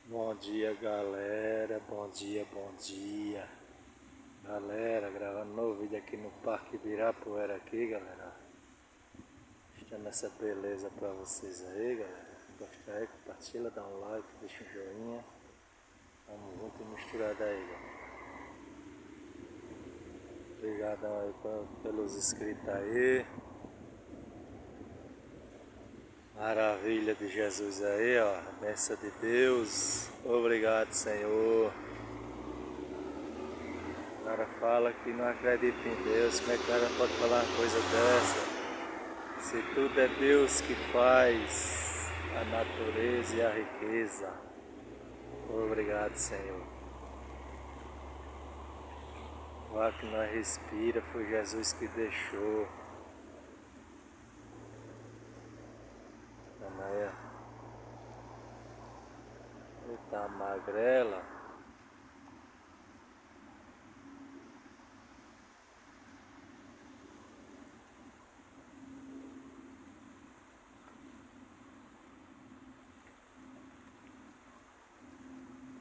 Bom dia, galera. Bom dia, bom dia. Galera, gravando um novo vídeo aqui no Parque Ibirapuera aqui, galera. Mostrando essa beleza pra vocês aí, galera. Gostar aí, compartilha, dá um like, deixa um joinha. Vamos junto e misturado aí, galera. Obrigadão aí pelos inscritos aí. Maravilha de Jesus aí, ó. Bênção de Deus. Obrigado, Senhor. O cara fala que não acredita em Deus. Como é que o cara pode falar uma coisa dessa? Se tudo é Deus que faz a natureza e a riqueza. Obrigado, Senhor. O ar que nós respira foi Jesus que deixou. Aí, eita magrela.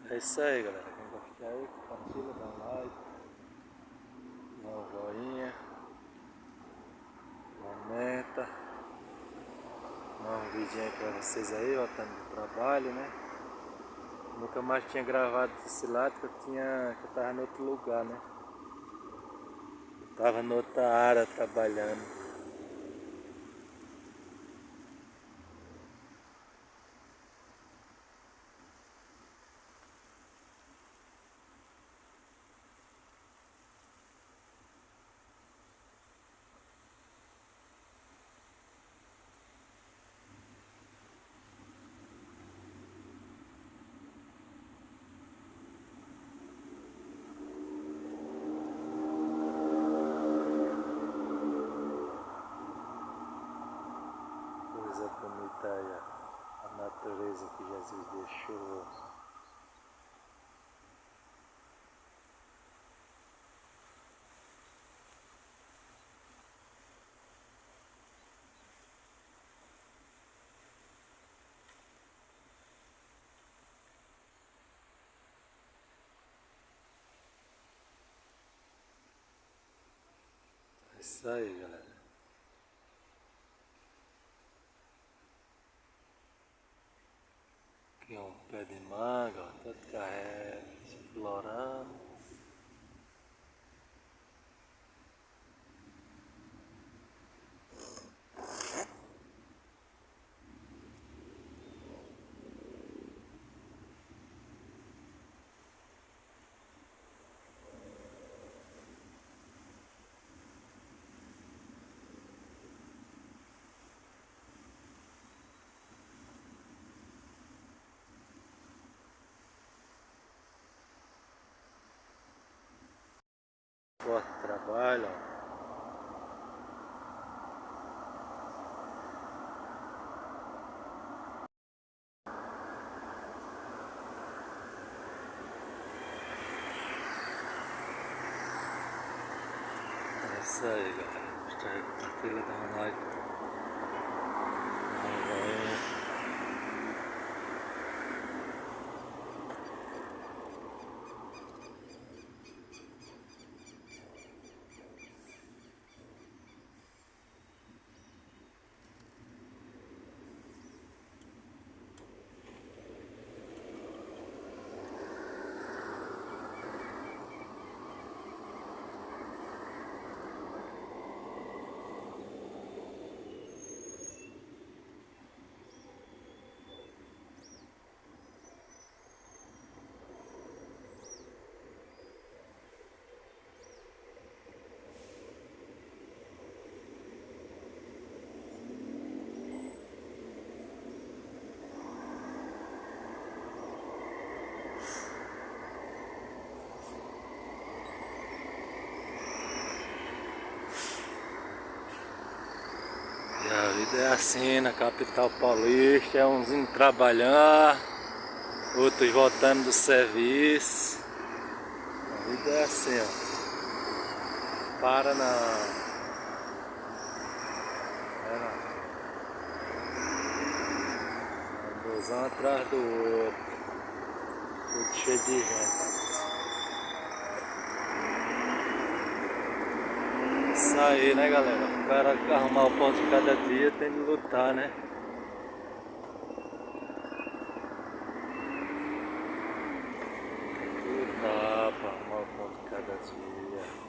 É isso aí, galera. Quem gostar aí, compartilha, dá um like, dá um joinha, comenta. Dá um vídeo aí pra vocês aí, voltando do trabalho, né? Nunca mais tinha gravado desse lado que eu tava em outro lugar, né? Eu tava em outra área trabalhando. Coisa bonita aí, ó. A natureza que Jesus deixou. É isso aí, galera. Aqui é um pé de manga, ó, todo carré explorando. Forte trabalho, ó. É isso aí, galera. Gostar aí, compartilha, dá um like, dá um joinha. E a vida é assim na capital paulista, é uns indo trabalhar, outros voltando do serviço. A vida é assim, ó. Para na... É, um busão atrás do outro. Tudo cheio de gente. Isso aí, né, galera? O cara arrumar o pão de cada dia tem de lutar, né? Tem que lutar pra arrumar o pão de cada dia.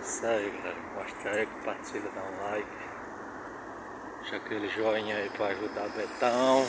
Isso aí, galera. Mostra aí, compartilha, dá um like. Deixa aquele joinha aí pra ajudar Betão.